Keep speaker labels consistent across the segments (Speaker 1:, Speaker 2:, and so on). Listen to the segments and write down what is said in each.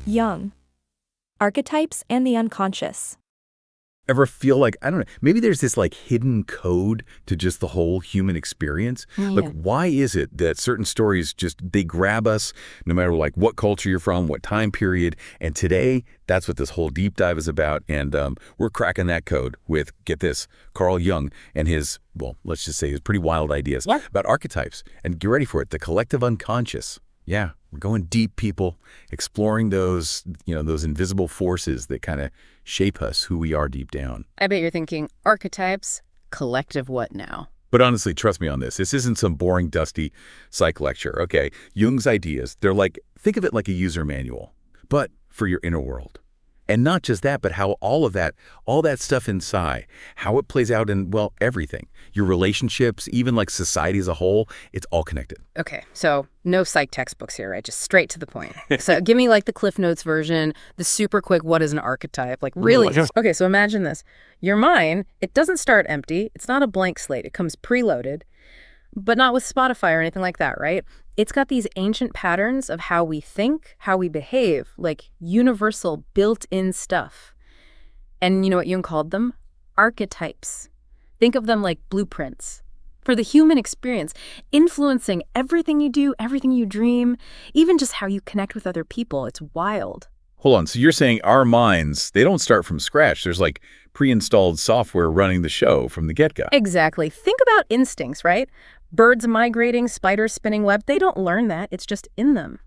Speaker 1: Jung. Archetypes and the unconscious.
Speaker 2: Ever feel like, I don't know, maybe there's this like hidden code to just the whole human experience?
Speaker 3: Yeah.
Speaker 2: Like, why is it that certain stories just, they grab us no matter like what culture you're from, what time period? And today, that's what this whole deep dive is about. And we're cracking that code with, get this, Carl Jung and his, well, let's just say his pretty wild ideas about archetypes. And get ready for it, the collective unconscious. Yeah, we're going deep, people, exploring those, those invisible forces that kind of shape us, who we are deep down.
Speaker 3: I bet you're thinking, archetypes, collective what now?
Speaker 2: But honestly, trust me on this. This isn't some boring, dusty psych lecture, okay? Jung's ideas, they're like, think of it like a user manual, but for your inner world. And not just that, but how all that stuff inside, how it plays out in, well, everything. Your relationships, even like society as a whole, it's all connected.
Speaker 3: Okay, so no psych textbooks here, right? Just straight to the point. So give me like the Cliff Notes version, the super quick, what is an archetype? Like really? Okay, so imagine this. Your mind, it doesn't start empty. It's not a blank slate. It comes preloaded, but not with Spotify or anything like that, right? It's got these ancient patterns of how we think, how we behave, like universal built-in stuff. And you know what Jung called them? Archetypes. Think of them like blueprints for the human experience, influencing everything you do, everything you dream, even just how you connect with other people. It's wild.
Speaker 2: Hold on, so you're saying our minds, they don't start from scratch. There's like pre-installed software running the show from the get-go.
Speaker 3: Exactly. Think about instincts, right? Birds migrating, spiders spinning web, they don't learn that. It's just in them.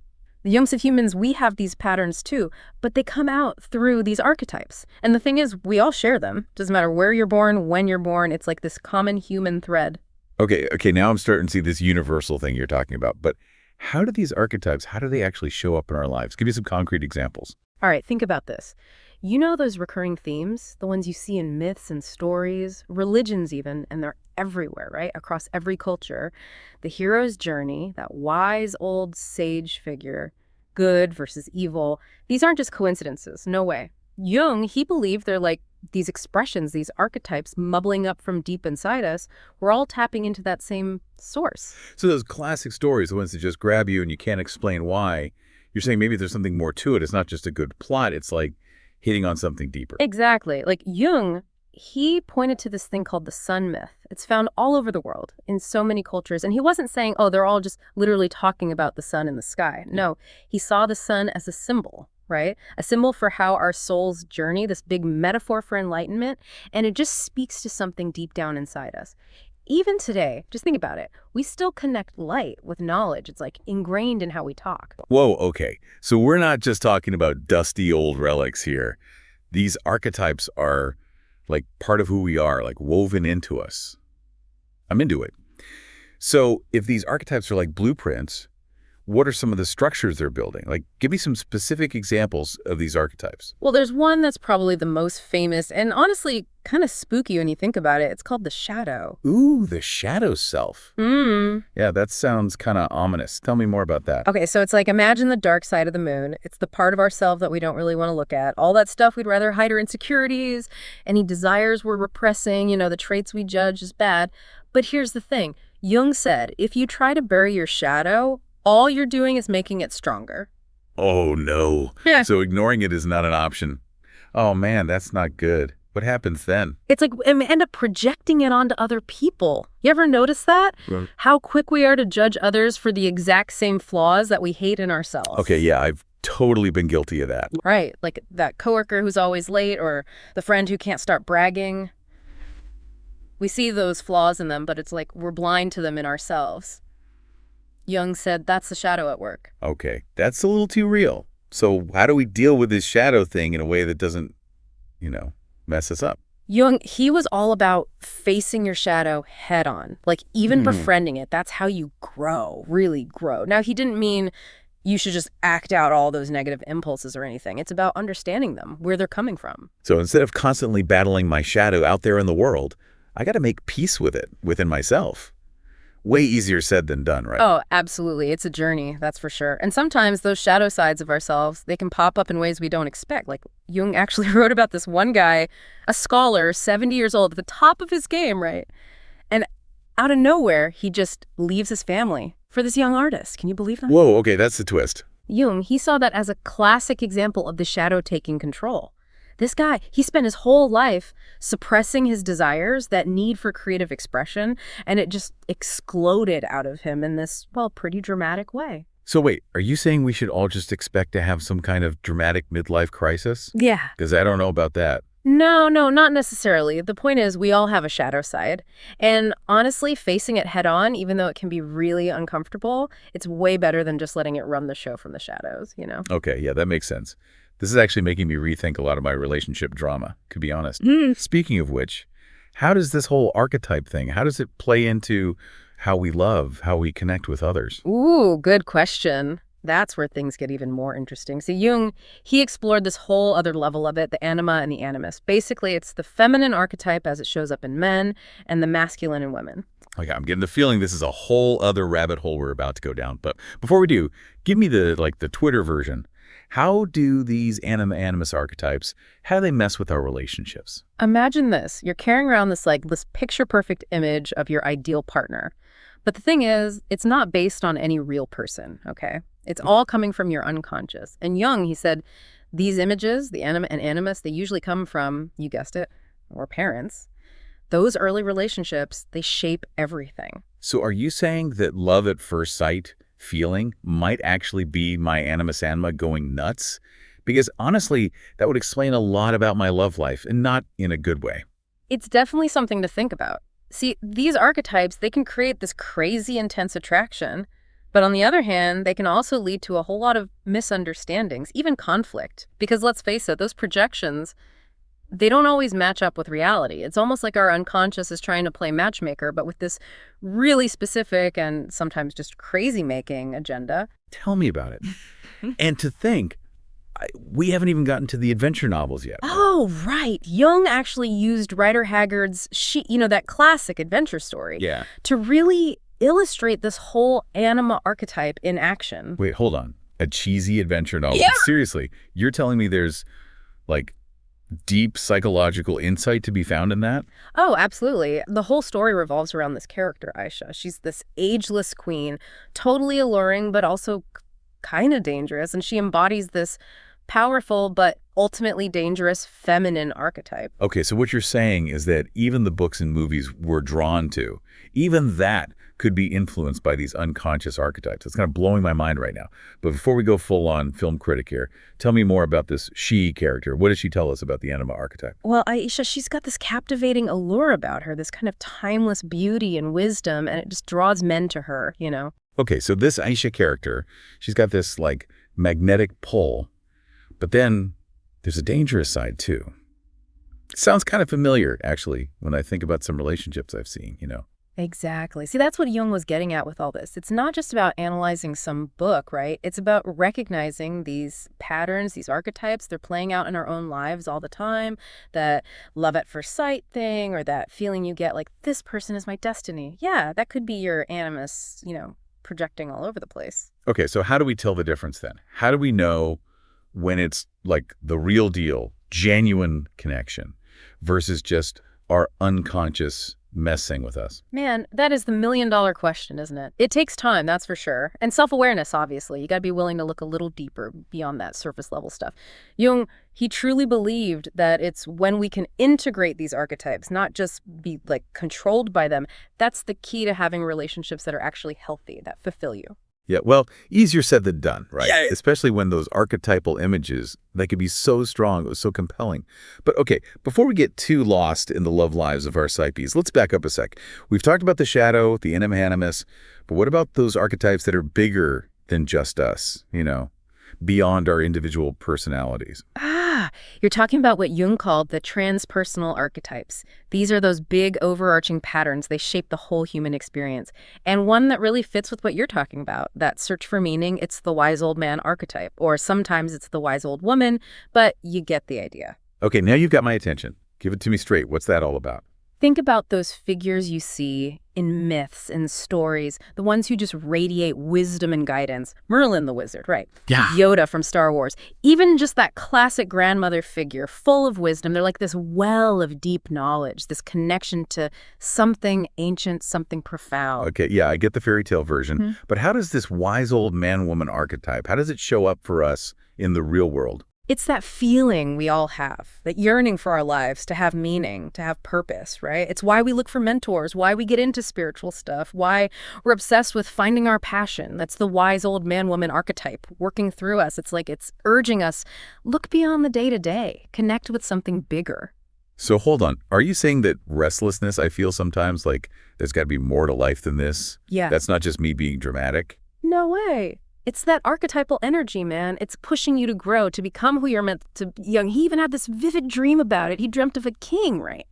Speaker 3: The youngest of humans, we have these patterns too, but they come out through these archetypes. And the thing is, we all share them. Doesn't matter where you're born, when you're born, it's like this common human thread.
Speaker 2: Okay, now I'm starting to see this universal thing you're talking about. But how do these archetypes, how do they actually show up in our lives? Give me some concrete examples.
Speaker 3: All right, think about this. You know those recurring themes, the ones you see in myths and stories, religions even, and they're everywhere, right? Across every culture. The hero's journey, that wise old sage figure, good versus evil, these aren't just coincidences, no way. Jung, he believed they're like these expressions, these archetypes mumbling up from deep inside us. We're all tapping into that same source.
Speaker 2: So those classic stories, the ones that just grab you and you can't explain why, you're saying maybe there's something more to it. It's not just a good plot. It's like hitting on something deeper.
Speaker 3: Exactly. Like Jung, he pointed to this thing called the sun myth. It's found all over the world in so many cultures. And he wasn't saying, oh, they're all just literally talking about the sun in the sky. No, he saw the sun as a symbol, right? A symbol for how our souls journey, this big metaphor for enlightenment. And it just speaks to something deep down inside us. Even today, just think about it, we still connect light with knowledge. It's like ingrained in how we talk.
Speaker 2: Whoa, okay. So we're not just talking about dusty old relics here. These archetypes are like part of who we are, like woven into us. I'm into it. So if these archetypes are like blueprints, what are some of the structures they're building? Like, give me some specific examples of these archetypes.
Speaker 3: Well, there's one that's probably the most famous and honestly kind of spooky when you think about it. It's called the shadow.
Speaker 2: Ooh, the shadow self. Yeah, that sounds kind of ominous. Tell me more about that.
Speaker 3: Okay, so it's like imagine the dark side of the moon. It's the part of ourselves that we don't really want to look at. All that stuff we'd rather hide, our insecurities, any desires we're repressing, the traits we judge as bad. But here's the thing. Jung said, if you try to bury your shadow, all you're doing is making it stronger.
Speaker 2: Oh, no.
Speaker 3: Yeah.
Speaker 2: So ignoring it is not an option. Oh, man, that's not good. What happens then?
Speaker 3: It's like we end up projecting it onto other people. You ever notice that?
Speaker 2: Right.
Speaker 3: How quick we are to judge others for the exact same flaws that we hate in ourselves.
Speaker 2: Okay, yeah, I've totally been guilty of that.
Speaker 3: Right, like that coworker who's always late or the friend who can't start bragging. We see those flaws in them, but it's like we're blind to them in ourselves. Jung said that's the shadow at work.
Speaker 2: Okay, that's a little too real. So how do we deal with this shadow thing in a way that doesn't, mess us up?
Speaker 3: Jung, he was all about facing your shadow head on, like even befriending it. That's how you grow, really grow. Now, he didn't mean you should just act out all those negative impulses or anything. It's about understanding them, where they're coming from.
Speaker 2: So instead of constantly battling my shadow out there in the world, I got to make peace with it within myself. Way easier said than done, right?
Speaker 3: Oh, absolutely. It's a journey, that's for sure. And sometimes those shadow sides of ourselves, they can pop up in ways we don't expect. Like Jung actually wrote about this one guy, a scholar, 70 years old, at the top of his game, right? And out of nowhere, he just leaves his family for this young artist. Can you believe that?
Speaker 2: Whoa, okay, that's the twist.
Speaker 3: Jung, he saw that as a classic example of the shadow taking control. This guy, he spent his whole life suppressing his desires, that need for creative expression, and it just exploded out of him in this, well, pretty dramatic way.
Speaker 2: So wait, are you saying we should all just expect to have some kind of dramatic midlife crisis?
Speaker 3: Yeah.
Speaker 2: Because I don't know about that.
Speaker 3: No, not necessarily. The point is we all have a shadow side. And honestly, facing it head on, even though it can be really uncomfortable, it's way better than just letting it run the show from the shadows, you know?
Speaker 2: Okay, yeah, that makes sense. This is actually making me rethink a lot of my relationship drama, to be honest. Speaking of which, how does this whole archetype thing, how does it play into how we love, how we connect with others?
Speaker 3: Ooh, good question. That's where things get even more interesting. See, Jung, he explored this whole other level of it, the anima and the animus. Basically, it's the feminine archetype as it shows up in men and the masculine in women.
Speaker 2: Okay, I'm getting the feeling this is a whole other rabbit hole we're about to go down. But before we do, give me the Twitter version. How do these anima-animus archetypes, how do they mess with our relationships?
Speaker 3: Imagine this. You're carrying around this picture-perfect image of your ideal partner. But the thing is, it's not based on any real person, okay? It's all coming from your unconscious. And Jung, he said, these images, the anima and animus, they usually come from, you guessed it, our parents. Those early relationships, they shape everything.
Speaker 2: So are you saying that love at first sight feeling might actually be my animus anima going nuts? Because honestly, that would explain a lot about my love life, and not in a good way.
Speaker 3: It's definitely something to think about. See, these archetypes, they can create this crazy intense attraction, but on the other hand, they can also lead to a whole lot of misunderstandings, even conflict. Because let's face it, those projections, they don't always match up with reality. It's almost like our unconscious is trying to play matchmaker, but with this really specific and sometimes just crazy-making agenda.
Speaker 2: Tell me about it. And to think, we haven't even gotten to the adventure novels yet.
Speaker 3: Oh, right. Jung actually used Rider Haggard's, that classic adventure story to really illustrate this whole anima archetype in action.
Speaker 2: Wait, hold on. A cheesy adventure novel?
Speaker 3: Yeah.
Speaker 2: Seriously, you're telling me there's, deep psychological insight to be found in that?
Speaker 3: Oh, absolutely. The whole story revolves around this character, Aisha. She's this ageless queen, totally alluring, but also kind of dangerous. And she embodies this powerful but ultimately dangerous feminine archetype.
Speaker 2: Okay, so what you're saying is that even the books and movies we're drawn to, even that could be influenced by these unconscious archetypes. It's kind of blowing my mind right now. But before we go full-on film critic here, tell me more about this she character. What does she tell us about the anima archetype?
Speaker 3: Well, Aisha, she's got this captivating allure about her, this kind of timeless beauty and wisdom, and it just draws men to her, you know?
Speaker 2: Okay, so this Aisha character, she's got this, magnetic pull. But then there's a dangerous side, too. It sounds kind of familiar, actually, when I think about some relationships I've seen,
Speaker 3: Exactly. See, that's what Jung was getting at with all this. It's not just about analyzing some book, right? It's about recognizing these patterns, these archetypes. They're playing out in our own lives all the time. That love at first sight thing, or that feeling you get like, this person is my destiny. Yeah, that could be your animus, projecting all over the place.
Speaker 2: Okay, so how do we tell the difference then? How do we know when it's the real deal, genuine connection, versus just our unconscious messing with us?
Speaker 3: Man, that is the million-dollar question, isn't it? It takes time, that's for sure. And self-awareness, obviously. You got to be willing to look a little deeper beyond that surface-level stuff. Jung, he truly believed that it's when we can integrate these archetypes, not just be, controlled by them. That's the key to having relationships that are actually healthy, that fulfill you.
Speaker 2: Yeah, well, easier said than done, right?
Speaker 3: Yeah.
Speaker 2: Especially when those archetypal images, they could be so strong, so compelling. But okay, before we get too lost in the love lives of our psyches, let's back up a sec. We've talked about the shadow, the anima animus, but what about those archetypes that are bigger than just us, beyond our individual personalities?
Speaker 3: You're talking about what Jung called the transpersonal archetypes. These are those big overarching patterns. They shape the whole human experience. And one that really fits with what you're talking about, that search for meaning, it's the wise old man archetype. Or sometimes it's the wise old woman, but you get the idea.
Speaker 2: Okay, now you've got my attention. Give it to me straight. What's that all about?
Speaker 3: Think about those figures you see in myths and stories, the ones who just radiate wisdom and guidance. Merlin the wizard, right?
Speaker 2: Yeah.
Speaker 3: Yoda from Star Wars. Even just that classic grandmother figure, full of wisdom. They're like this well of deep knowledge, this connection to something ancient, something profound.
Speaker 2: Okay, yeah, I get the fairy tale version. But how does this wise old man-woman archetype, how does it show up for us in the real world?
Speaker 3: It's that feeling we all have, that yearning for our lives, to have meaning, to have purpose, right? It's why we look for mentors, why we get into spiritual stuff, why we're obsessed with finding our passion. That's the wise old man-woman archetype working through us. It's like it's urging us, look beyond the day-to-day, connect with something bigger.
Speaker 2: So hold on, are you saying that restlessness I feel sometimes, like there's got to be more to life than this?
Speaker 3: Yeah.
Speaker 2: That's not just me being dramatic?
Speaker 3: No way. It's that archetypal energy, man. It's pushing you to grow, to become who you're meant to be. Jung, he even had this vivid dream about it. He dreamt of a king, right?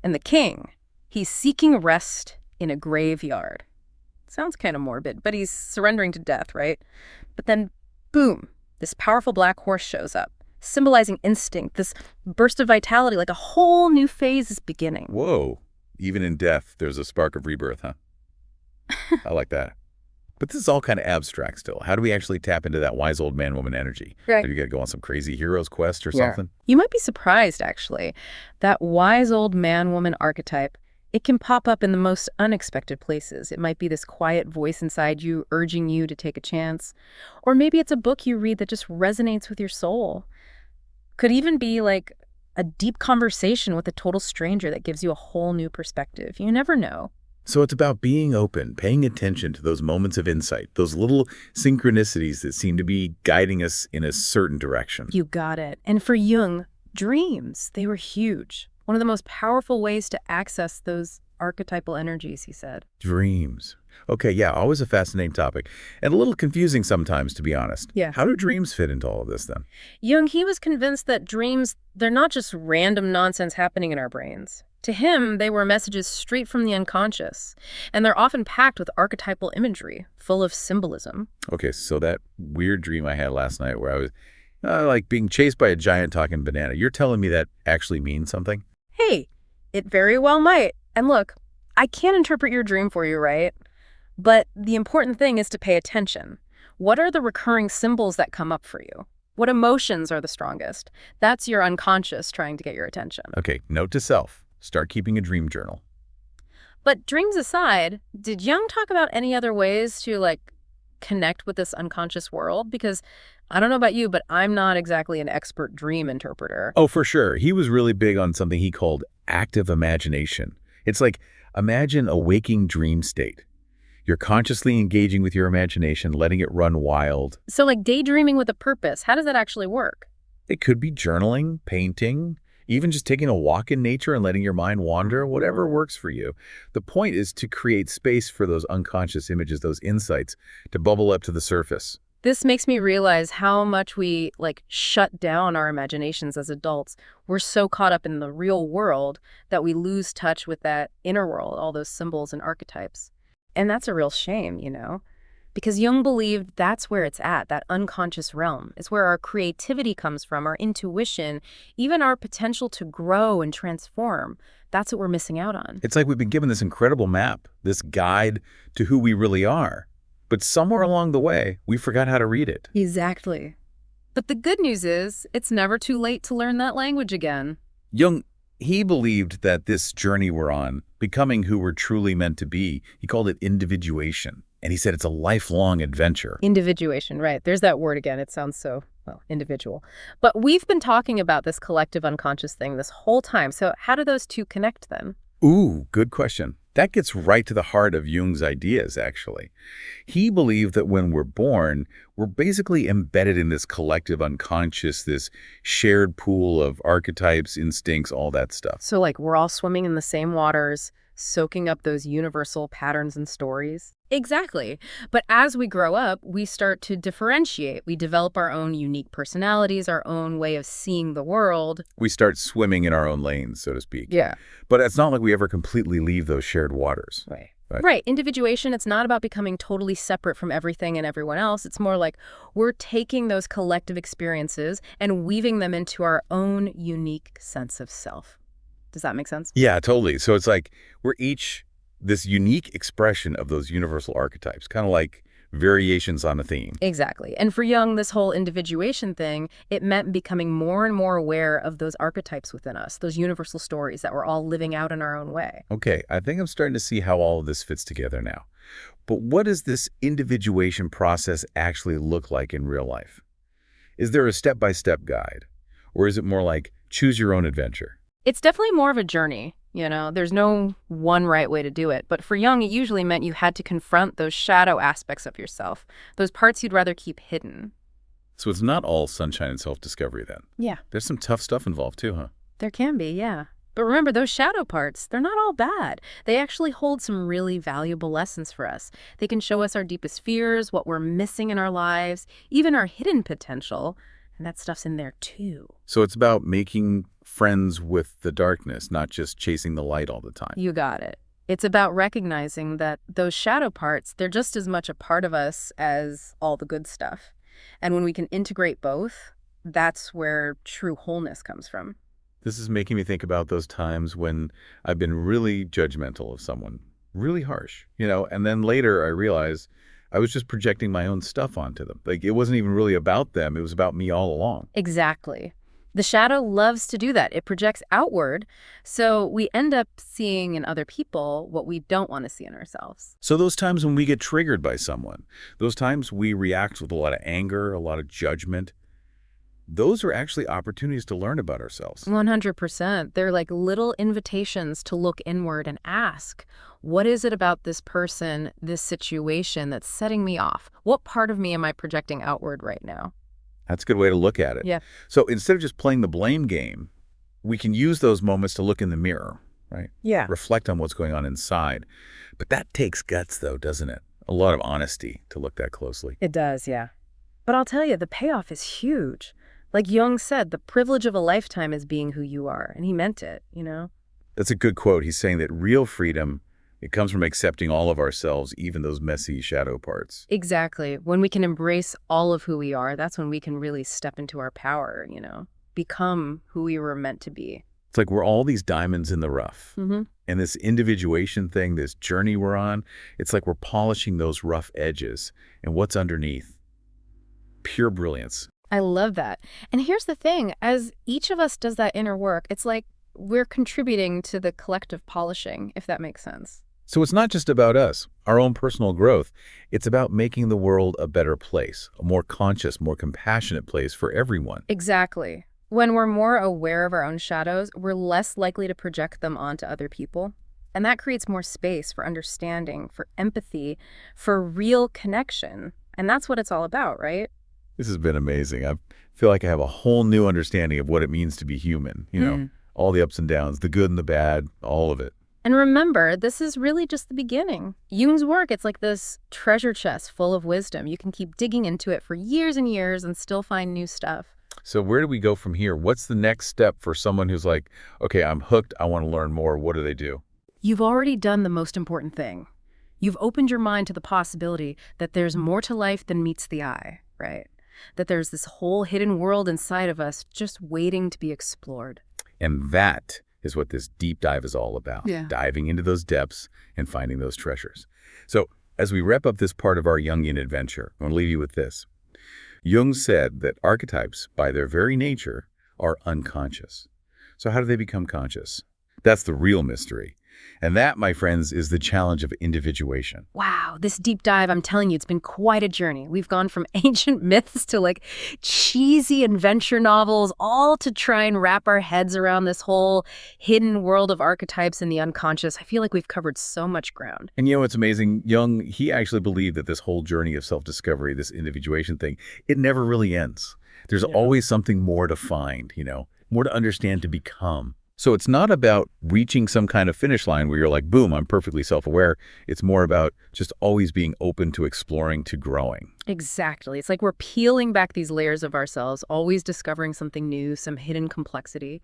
Speaker 3: And the king, he's seeking rest in a graveyard. Sounds kind of morbid, but he's surrendering to death, right? But then, boom, this powerful black horse shows up, symbolizing instinct, this burst of vitality, like a whole new phase is beginning.
Speaker 2: Whoa, even in death, there's a spark of rebirth, huh? I like that. But this is all kind of abstract still. How do we actually tap into that wise old man-woman energy?
Speaker 3: Right.
Speaker 2: Do you got to go on some crazy hero's quest or something?
Speaker 3: You might be surprised, actually. That wise old man-woman archetype, it can pop up in the most unexpected places. It might be this quiet voice inside you urging you to take a chance. Or maybe it's a book you read that just resonates with your soul. Could even be like a deep conversation with a total stranger that gives you a whole new perspective. You never know.
Speaker 2: So it's about being open, paying attention to those moments of insight, those little synchronicities that seem to be guiding us in a certain direction.
Speaker 3: You got it. And for Jung, dreams, they were huge. One of the most powerful ways to access those archetypal energies, he said.
Speaker 2: Dreams. Okay, yeah, always a fascinating topic. And a little confusing sometimes, to be honest.
Speaker 3: Yeah.
Speaker 2: How do dreams fit into all of this, then?
Speaker 3: Jung, he was convinced that dreams, they're not just random nonsense happening in our brains. To him, they were messages straight from the unconscious, and they're often packed with archetypal imagery, full of symbolism.
Speaker 2: Okay, so that weird dream I had last night where I was like being chased by a giant talking banana, you're telling me that actually means something?
Speaker 3: Hey, it very well might. And look, I can't interpret your dream for you, right? But the important thing is to pay attention. What are the recurring symbols that come up for you? What emotions are the strongest? That's your unconscious trying to get your attention.
Speaker 2: Okay, note to self. Start keeping a dream journal.
Speaker 3: But dreams aside, did Jung talk about any other ways to, like, connect with this unconscious world? Because I don't know about you, but I'm not exactly an expert dream interpreter.
Speaker 2: Oh, for sure. He was really big on something he called active imagination. It's like, imagine a waking dream state. You're consciously engaging with your imagination, letting it run wild.
Speaker 3: So, like, daydreaming with a purpose, how does that actually work?
Speaker 2: It could be journaling, painting, even just taking a walk in nature and letting your mind wander, whatever works for you. The point is to create space for those unconscious images, those insights, to bubble up to the surface.
Speaker 3: This makes me realize how much we, like, shut down our imaginations as adults. We're so caught up in the real world that we lose touch with that inner world, all those symbols and archetypes. And that's a real shame, you know? Because Jung believed that's where it's at, that unconscious realm. It's where our creativity comes from, our intuition, even our potential to grow and transform. That's what we're missing out on.
Speaker 2: It's like we've been given this incredible map, this guide to who we really are. But somewhere along the way, we forgot how to read it.
Speaker 3: Exactly. But the good news is, it's never too late to learn that language again.
Speaker 2: Jung, he believed that this journey we're on, becoming who we're truly meant to be, he called it individuation. And he said it's a lifelong adventure.
Speaker 3: Individuation, right. There's that word again. It sounds so, well, individual. But we've been talking about this collective unconscious thing this whole time. So how do those two connect then?
Speaker 2: Ooh, good question. That gets right to the heart of Jung's ideas, actually. He believed that when we're born, we're basically embedded in this collective unconscious, this shared pool of archetypes, instincts, all that stuff.
Speaker 3: So, like, we're all swimming in the same waters, soaking up those universal patterns and stories? Exactly. But as we grow up, we start to differentiate. We develop our own unique personalities, our own way of seeing the world.
Speaker 2: We start swimming in our own lanes, so to speak.
Speaker 3: Yeah.
Speaker 2: But it's not like we ever completely leave those shared waters.
Speaker 3: Right. Right. Individuation, it's not about becoming totally separate from everything and everyone else. It's more like we're taking those collective experiences and weaving them into our own unique sense of self. Does that make sense?
Speaker 2: Yeah, totally. So it's like we're each this unique expression of those universal archetypes, kind of like variations on a theme.
Speaker 3: Exactly. And for Jung, this whole individuation thing, it meant becoming more and more aware of those archetypes within us, those universal stories that we're all living out in our own way.
Speaker 2: Okay, I think I'm starting to see how all of this fits together now. But what does this individuation process actually look like in real life? Is there a step-by-step guide? Or is it more like choose your own adventure?
Speaker 3: It's definitely more of a journey. There's no one right way to do it. But for Jung, it usually meant you had to confront those shadow aspects of yourself, those parts you'd rather keep hidden.
Speaker 2: So it's not all sunshine and self-discovery then?
Speaker 3: Yeah.
Speaker 2: There's some tough stuff involved too, huh?
Speaker 3: There can be, yeah. But remember, those shadow parts, they're not all bad. They actually hold some really valuable lessons for us. They can show us our deepest fears, what we're missing in our lives, even our hidden potential. And that stuff's in there too.
Speaker 2: So it's about making friends with the darkness, not just chasing the light all the time.
Speaker 3: You got it. It's about recognizing that those shadow parts, they're just as much a part of us as all the good stuff. And when we can integrate both, that's where true wholeness comes from.
Speaker 2: This is making me think about those times when I've been really judgmental of someone, really harsh, and then later I realized I was just projecting my own stuff onto them. Like it wasn't even really about them. It was about me all along.
Speaker 3: Exactly. The shadow loves to do that. It projects outward, so we end up seeing in other people what we don't want to see in ourselves.
Speaker 2: So those times when we get triggered by someone, those times we react with a lot of anger, a lot of judgment, those are actually opportunities to learn about ourselves.
Speaker 3: 100%. They're like little invitations to look inward and ask, what is it about this person, this situation that's setting me off? What part of me am I projecting outward right now?
Speaker 2: That's a good way to look at it.
Speaker 3: Yeah.
Speaker 2: So instead of just playing the blame game, we can use those moments to look in the mirror, right?
Speaker 3: Yeah.
Speaker 2: Reflect on what's going on inside. But that takes guts, though, doesn't it? A lot of honesty to look that closely.
Speaker 3: It does, yeah. But I'll tell you, the payoff is huge. Like Jung said, the privilege of a lifetime is being who you are. And he meant it,
Speaker 2: That's a good quote. He's saying that real freedom, it comes from accepting all of ourselves, even those messy shadow parts.
Speaker 3: Exactly. When we can embrace all of who we are, that's when we can really step into our power, become who we were meant to be.
Speaker 2: It's like we're all these diamonds in the rough.
Speaker 3: Mm-hmm.
Speaker 2: And this individuation thing, this journey we're on, it's like we're polishing those rough edges. And what's underneath? Pure brilliance.
Speaker 3: I love that. And here's the thing, as each of us does that inner work, it's like we're contributing to the collective polishing, if that makes sense.
Speaker 2: So it's not just about us, our own personal growth. It's about making the world a better place, a more conscious, more compassionate place for everyone.
Speaker 3: Exactly. When we're more aware of our own shadows, we're less likely to project them onto other people. And that creates more space for understanding, for empathy, for real connection. And that's what it's all about, right?
Speaker 2: This has been amazing. I feel like I have a whole new understanding of what it means to be human, all the ups and downs, the good and the bad, all of it.
Speaker 3: And remember, this is really just the beginning. Jung's work, it's like this treasure chest full of wisdom. You can keep digging into it for years and years and still find new stuff.
Speaker 2: So where do we go from here? What's the next step for someone who's like, okay, I'm hooked, I want to learn more. What do they do?
Speaker 3: You've already done the most important thing. You've opened your mind to the possibility that there's more to life than meets the eye, right? That there's this whole hidden world inside of us just waiting to be explored.
Speaker 2: And that is what this deep dive is all about, diving into those depths and finding those treasures. So as we wrap up this part of our Jungian adventure, I want to leave you with this. Jung said that archetypes, by their very nature, are unconscious. So how do they become conscious? That's the real mystery. And that, my friends, is the challenge of individuation.
Speaker 3: Wow, this deep dive, I'm telling you, it's been quite a journey. We've gone from ancient myths to like cheesy adventure novels, all to try and wrap our heads around this whole hidden world of archetypes and the unconscious. I feel like we've covered so much ground.
Speaker 2: And it's amazing. Jung, he actually believed that this whole journey of self-discovery, this individuation thing, it never really ends. There's always something more to find, more to understand, to become. So it's not about reaching some kind of finish line where you're like, boom, I'm perfectly self-aware. It's more about just always being open to exploring, to growing.
Speaker 3: Exactly. It's like we're peeling back these layers of ourselves, always discovering something new, some hidden complexity.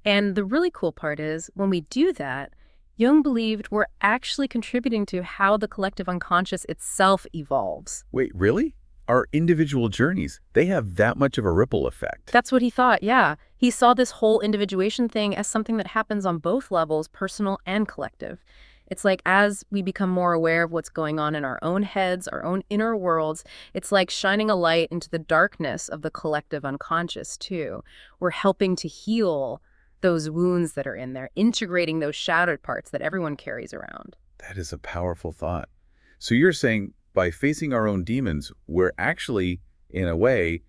Speaker 3: And the really cool part is when we do that, Jung believed we're actually contributing to how the collective unconscious itself evolves.
Speaker 2: Wait, really? our individual journeys, they have that much of a ripple effect.
Speaker 3: That's what he thought, yeah. He saw this whole individuation thing as something that happens on both levels, personal and collective. It's like as we become more aware of what's going on in our own heads, our own inner worlds, it's like shining a light into the darkness of the collective unconscious, too. We're helping to heal those wounds that are in there, integrating those shattered parts that everyone carries around.
Speaker 2: That is a powerful thought. So you're saying by facing our own demons, we're actually, in a way,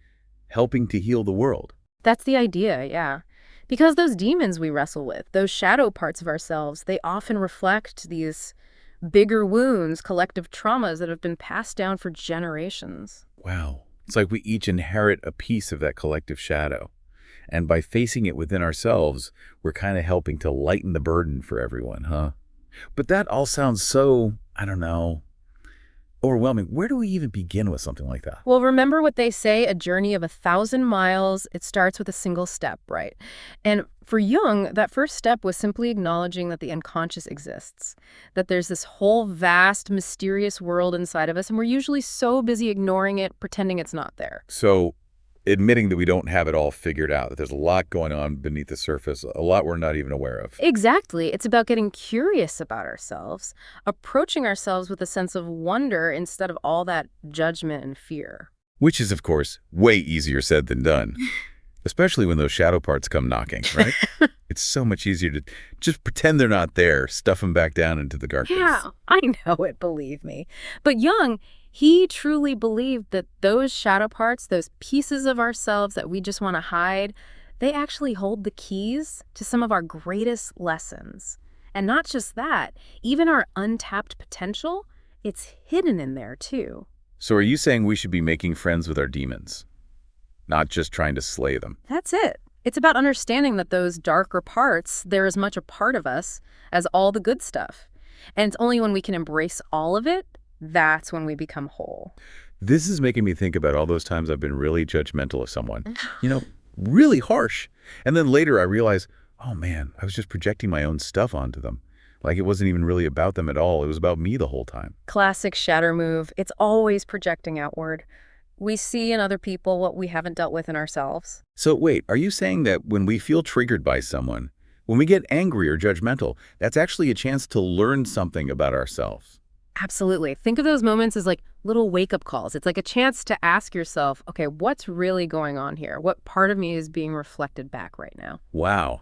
Speaker 2: helping to heal the world.
Speaker 3: That's the idea, yeah. Because those demons we wrestle with, those shadow parts of ourselves, they often reflect these bigger wounds, collective traumas that have been passed down for generations.
Speaker 2: Wow. It's like we each inherit a piece of that collective shadow. And by facing it within ourselves, we're kind of helping to lighten the burden for everyone, huh? But that all sounds so, I don't know, overwhelming. Where do we even begin with something like that?
Speaker 3: Well, remember what they say, a journey of 1,000 miles, it starts with a single step, right? And for Jung, that first step was simply acknowledging that the unconscious exists, that there's this whole vast, mysterious world inside of us, and we're usually so busy ignoring it, pretending it's not there.
Speaker 2: So admitting that we don't have it all figured out, that there's a lot going on beneath the surface, a lot we're not even aware of.
Speaker 3: Exactly. It's about getting curious about ourselves, approaching ourselves with a sense of wonder instead of all that judgment and fear.
Speaker 2: Which is, of course, way easier said than done, especially when those shadow parts come knocking, right? It's so much easier to just pretend they're not there, stuff them back down into the darkness.
Speaker 3: Yeah, I know it, believe me. But Jung, he truly believed that those shadow parts, those pieces of ourselves that we just want to hide, they actually hold the keys to some of our greatest lessons. And not just that, even our untapped potential, it's hidden in there too.
Speaker 2: So are you saying we should be making friends with our demons, not just trying to slay them?
Speaker 3: That's it. It's about understanding that those darker parts, they're as much a part of us as all the good stuff. And it's only when we can embrace all of it, that's when we become whole.
Speaker 2: This is making me think about all those times I've been really judgmental of someone, really harsh. And then later I realize, oh man, I was just projecting my own stuff onto them. Like it wasn't even really about them at all. It was about me the whole time.
Speaker 3: Classic shatter move. It's always projecting outward. We see in other people what we haven't dealt with in ourselves.
Speaker 2: So wait, are you saying that when we feel triggered by someone, when we get angry or judgmental, that's actually a chance to learn something about ourselves?
Speaker 3: Absolutely. Think of those moments as like little wake-up calls. It's like a chance to ask yourself, okay, what's really going on here? What part of me is being reflected back right now?
Speaker 2: Wow.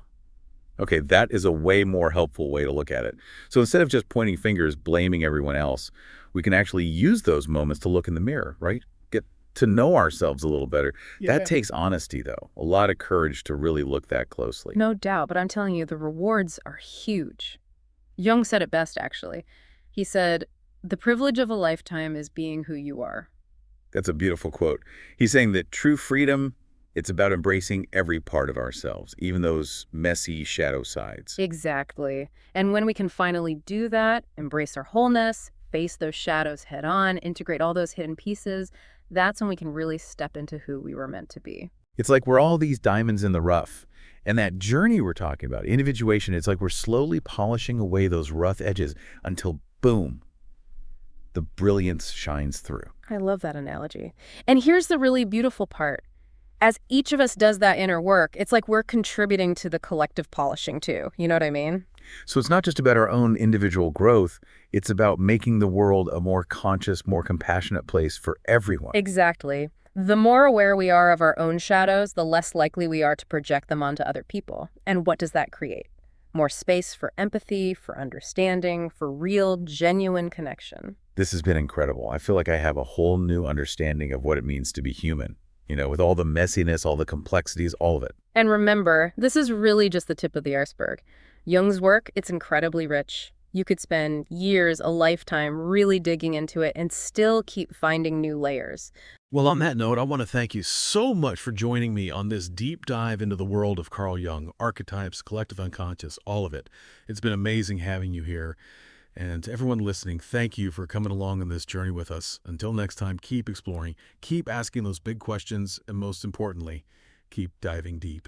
Speaker 2: Okay, that is a way more helpful way to look at it. So instead of just pointing fingers, blaming everyone else, we can actually use those moments to look in the mirror, right? Get to know ourselves a little better. Yeah. That takes honesty, though. A lot of courage to really look that closely.
Speaker 3: No doubt, but I'm telling you, the rewards are huge. Jung said it best, actually. He said, "The privilege of a lifetime is being who you are."
Speaker 2: That's a beautiful quote. He's saying that true freedom, it's about embracing every part of ourselves, even those messy shadow sides.
Speaker 3: Exactly. And when we can finally do that, embrace our wholeness, face those shadows head on, integrate all those hidden pieces, that's when we can really step into who we were meant to be.
Speaker 2: It's like we're all these diamonds in the rough. And that journey we're talking about, individuation, it's like we're slowly polishing away those rough edges until, boom, the brilliance shines through.
Speaker 3: I love that analogy. And here's the really beautiful part. As each of us does that inner work, it's like we're contributing to the collective polishing too. You know what I mean?
Speaker 2: So it's not just about our own individual growth. It's about making the world a more conscious, more compassionate place for everyone.
Speaker 3: Exactly. The more aware we are of our own shadows, the less likely we are to project them onto other people. And what does that create? More space for empathy, for understanding, for real, genuine connection.
Speaker 2: This has been incredible. I feel like I have a whole new understanding of what it means to be human. With all the messiness, all the complexities, all of it.
Speaker 3: And remember, this is really just the tip of the iceberg. Jung's work, it's incredibly rich. You could spend years, a lifetime, really digging into it and still keep finding new layers.
Speaker 4: Well, on that note, I want to thank you so much for joining me on this deep dive into the world of Carl Jung, archetypes, collective unconscious, all of it. It's been amazing having you here. And to everyone listening, thank you for coming along on this journey with us. Until next time, keep exploring, keep asking those big questions, and most importantly, keep diving deep.